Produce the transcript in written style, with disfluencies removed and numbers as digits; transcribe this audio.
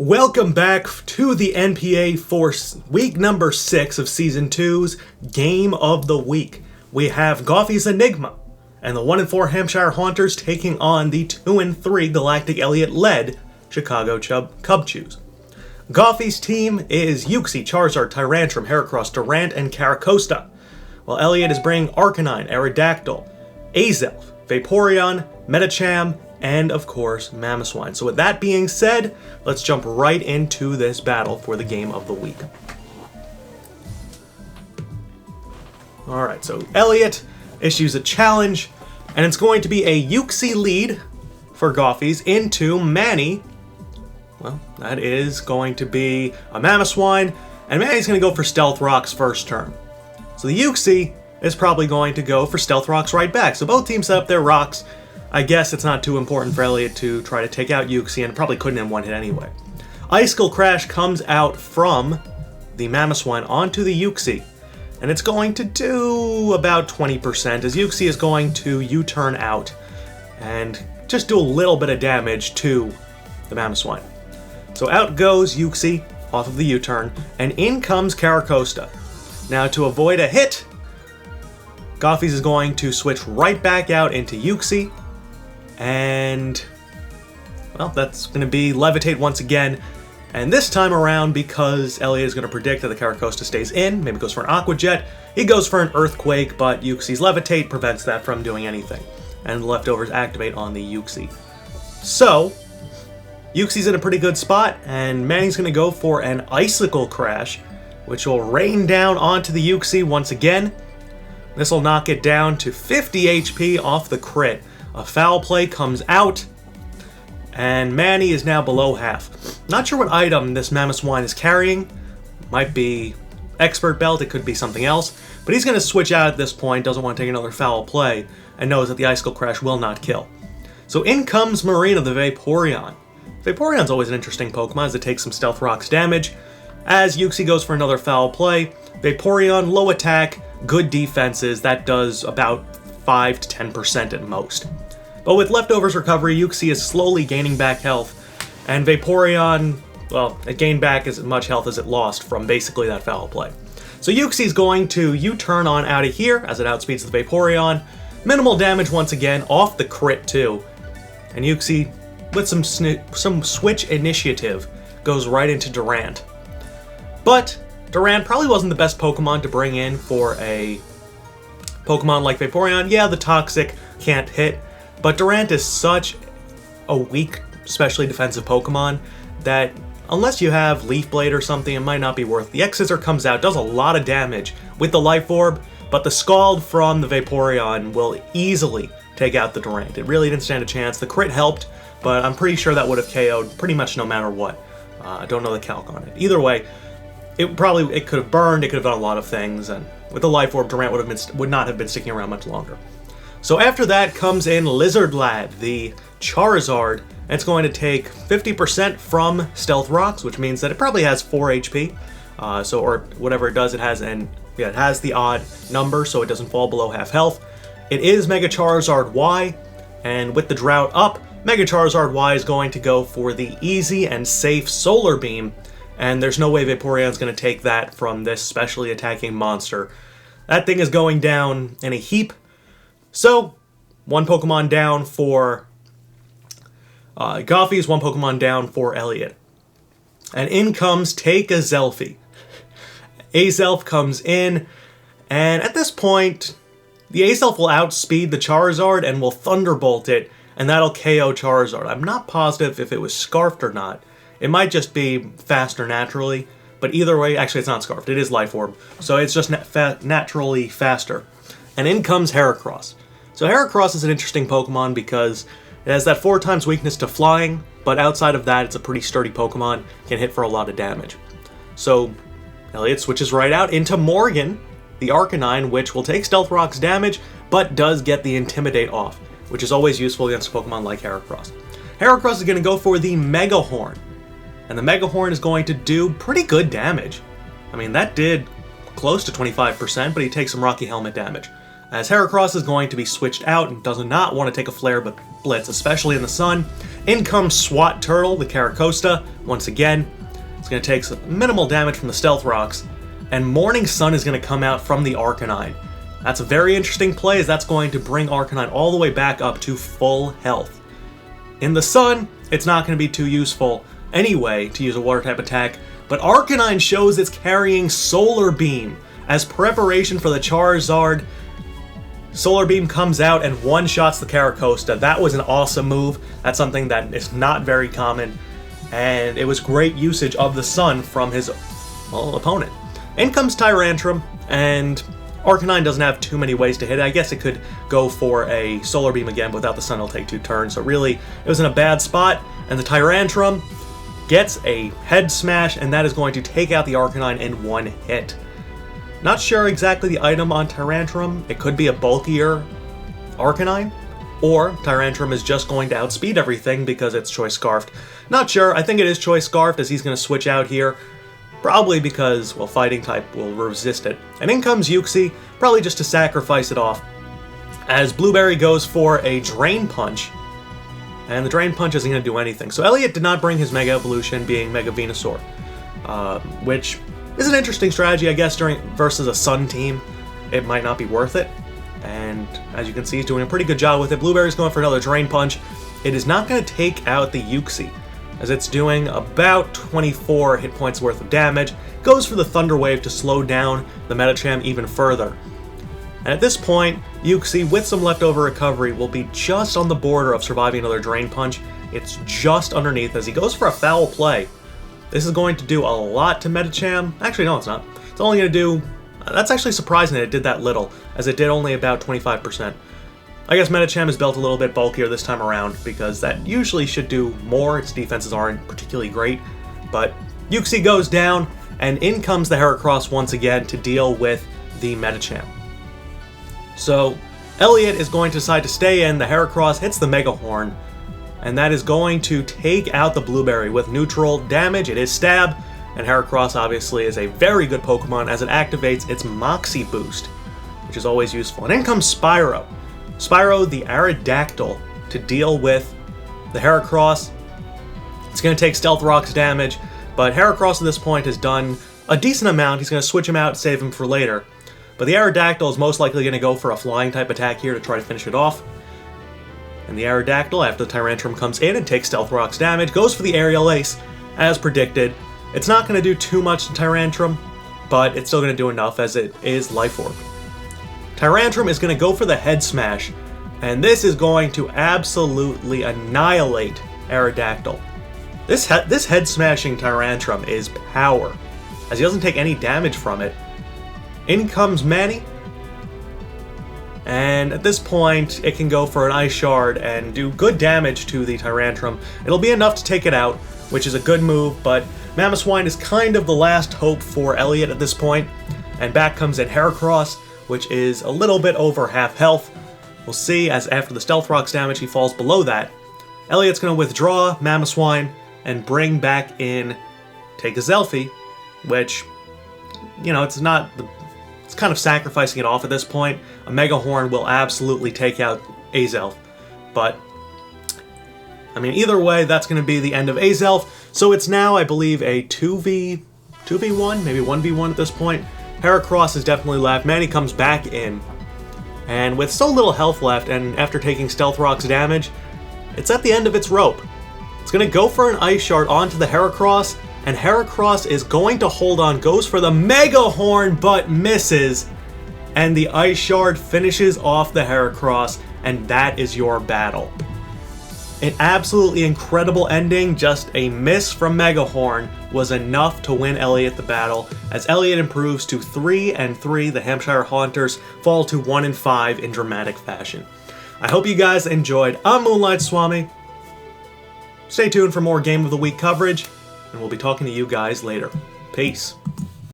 Welcome back to the NPA for week number 6 of Season 2's Game of the Week. We have Goffies Enigma and the 1-4 Hampshire Haunters taking on the 2-3 Galactic Elliot-led Chicago Cubchoos. Goffies' team is Uxie, Charizard, Tyrantrum, Heracross, Durant, and Caracosta, while Elliot is bringing Arcanine, Aerodactyl, Azelf, Vaporeon, Metacham, and of course, Mamoswine. So with that being said, let's jump right into this battle for the Game of the Week. Alright, so Elliot issues a challenge, and it's going to be a Uxie lead for Goffies into Manny. Well, that is going to be a Mamoswine, and Manny's going to go for Stealth Rock's first turn. So the Uxie is probably going to go for Stealth Rocks right back. So both teams set up their rocks. I guess it's not too important for Elliot to try to take out Uxie, and probably couldn't in one hit anyway. Icicle Crash comes out from the Mamoswine onto the Uxie, and it's going to do about 20%, as Uxie is going to U-turn out and just do a little bit of damage to the Mamoswine. So out goes Uxie off of the U-turn, and in comes Caracosta. Now to avoid a hit, Goffies is going to switch right back out into Uxie, and, well, that's going to be Levitate once again. And this time around, because Elliot is going to predict that the Caracosta stays in, maybe goes for an Aqua Jet, he goes for an Earthquake, but Uxie's Levitate prevents that from doing anything. And the leftovers activate on the Uxie. So, Uxie's in a pretty good spot, and Manny's going to go for an Icicle Crash, which will rain down onto the Uxie once again. This will knock it down to 50 HP off the crit. A foul play comes out, and Manny is now below half. Not sure what item this Mamoswine is carrying. Might be Expert Belt, it could be something else. But he's going to switch out at this point, doesn't want to take another foul play, and knows that the Icicle Crash will not kill. So in comes Marina, the Vaporeon. Vaporeon's always an interesting Pokemon as it takes some Stealth Rocks damage. As Uxie goes for another foul play, Vaporeon, low attack, good defenses, that does about 5 to 10% at most. But with Leftovers recovery, Uxie is slowly gaining back health, and Vaporeon, well, it gained back as much health as it lost from basically that foul play. So Uxie's going to U-turn on out of here as it outspeeds the Vaporeon. Minimal damage once again, off the crit too. And Uxie, with some switch initiative, goes right into Durant. But Durant probably wasn't the best Pokemon to bring in for a Pokemon like Vaporeon. Yeah, the Toxic can't hit, but Durant is such a weak, especially defensive Pokemon, that unless you have Leaf Blade or something, it might not be worth. The X-Scissor comes out, does a lot of damage with the Life Orb, but the Scald from the Vaporeon will easily take out the Durant. It really didn't stand a chance. The crit helped, but I'm pretty sure that would have KO'd pretty much no matter what. I don't know the calc on it. Either way, it could have burned, it could have done a lot of things, and with the Life Orb, Durant would not have been sticking around much longer. So after that comes in Lizard Lad, the Charizard, and it's going to take 50% from Stealth Rocks, which means that it probably has 4 HP. Or whatever it does, it has the odd number, so it doesn't fall below half health. It is Mega Charizard Y, and with the drought up, Mega Charizard Y is going to go for the easy and safe Solar Beam, and there's no way Vaporeon's going to take that from this specially attacking monster. That thing is going down in a heap. So, one Pokemon down for Goffies, one Pokemon down for Elliot. And in comes Take a Zelfie. Azelf comes in, and at this point, the Azelf will outspeed the Charizard and will Thunderbolt it, and that'll KO Charizard. I'm not positive if it was Scarfed or not. It might just be faster naturally, but either way, actually it's not Scarfed, it is Life Orb, so it's just naturally faster. And in comes Heracross. So Heracross is an interesting Pokemon because it has that 4 times weakness to flying, but outside of that, it's a pretty sturdy Pokemon, can hit for a lot of damage. So Elliot switches right out into Morgan, the Arcanine, which will take Stealth Rock's damage, but does get the Intimidate off, which is always useful against a Pokemon like Heracross. Heracross is going to go for the Mega Horn, and the Mega Horn is going to do pretty good damage. I mean, that did close to 25%, but he takes some Rocky Helmet damage. As Heracross is going to be switched out and does not want to take a flare, but blitz, especially in the sun. In comes SWAT Turtle, the Caracosta. Once again, it's going to take some minimal damage from the Stealth Rocks. And Morning Sun is going to come out from the Arcanine. That's a very interesting play, as that's going to bring Arcanine all the way back up to full health. In the sun, it's not going to be too useful anyway to use a water type attack, but Arcanine shows it's carrying Solar Beam. As preparation for the Charizard, Solar Beam comes out and one-shots the Caracosta. That was an awesome move. That's something that is not very common, and it was great usage of the sun from his opponent. In comes Tyrantrum, and Arcanine doesn't have too many ways to hit it. I guess it could go for a Solar Beam again, but without the sun it'll take 2 turns. So really, it was in a bad spot, and the Tyrantrum gets a Head Smash, and that is going to take out the Arcanine in 1 hit. Not sure exactly the item on Tyrantrum. It could be a bulkier Arcanine, or Tyrantrum is just going to outspeed everything because it's Choice Scarfed. Not sure. I think it is Choice Scarfed, as he's going to switch out here. Probably because, well, Fighting type will resist it. And in comes Uxie, probably just to sacrifice it off, as Blueberry goes for a Drain Punch, and the Drain Punch isn't going to do anything. So Elliot did not bring his Mega Evolution, being Mega Venusaur, which is an interesting strategy, I guess, versus a Sun team. It might not be worth it, and as you can see, he's doing a pretty good job with it. Blueberry's going for another Drain Punch. It is not going to take out the Uxie, as it's doing about 24 hit points worth of damage, goes for the Thunder Wave to slow down the Medicham even further. And at this point, Uxie, with some leftover recovery, will be just on the border of surviving another Drain Punch. It's just underneath as he goes for a Foul Play. This is going to do a lot to Medicham. Actually, no, it's not. It's only going to do... That's actually surprising that it did that little, as it did only about 25%. I guess Medicham is built a little bit bulkier this time around, because that usually should do more. Its defenses aren't particularly great, but Uxie goes down, and in comes the Heracross once again to deal with the Medicham. So Elliot is going to decide to stay in. The Heracross hits the Mega Horn, and that is going to take out the Blueberry with neutral damage. It is Stab, and Heracross obviously is a very good Pokemon as it activates its Moxie Boost, which is always useful. And in comes Spyro. Spyro, the Aerodactyl, to deal with the Heracross. It's going to take Stealth Rock's damage, but Heracross at this point has done a decent amount. He's going to switch him out, save him for later. But the Aerodactyl is most likely going to go for a Flying type attack here to try to finish it off. And the Aerodactyl, after the Tyrantrum comes in and takes Stealth Rock's damage, goes for the Aerial Ace, as predicted. It's not going to do too much to Tyrantrum, but it's still going to do enough as it is Life Orb. Tyrantrum is going to go for the Head Smash, and this is going to absolutely annihilate Aerodactyl. This Head Smashing Tyrantrum is power, as he doesn't take any damage from it. In comes Manny, and at this point it can go for an Ice Shard and do good damage to the Tyrantrum. It'll be enough to take it out, which is a good move, but Mamoswine is kind of the last hope for Elliot at this point, and back comes in Heracross, which is a little bit over half health. We'll see, as after the Stealth Rock's damage, he falls below that. Elliot's going to withdraw Mamoswine and bring back in Take a Zelfie, which, you know, it's kind of sacrificing it off at this point. A Mega Horn will absolutely take out Azelf, but, I mean, either way, that's going to be the end of Azelf. So it's now, I believe, a 2v1, maybe 1v1 at this point. Heracross is definitely left. Manny comes back in, and with so little health left, and after taking Stealth Rock's damage, it's at the end of its rope. It's going to go for an Ice Shard onto the Heracross, and Heracross is going to hold on, goes for the Mega Horn, but misses, and the Ice Shard finishes off the Heracross, and that is your battle. An absolutely incredible ending. Just a miss from Mega Horn was enough to win Elliot the battle, as Elliot improves to 3-3. The Hampshire Haunters fall to 1-5 in dramatic fashion. I hope you guys enjoyed. I'm Moonlight Swami. Stay tuned for more Game of the Week coverage, and we'll be talking to you guys later. Peace.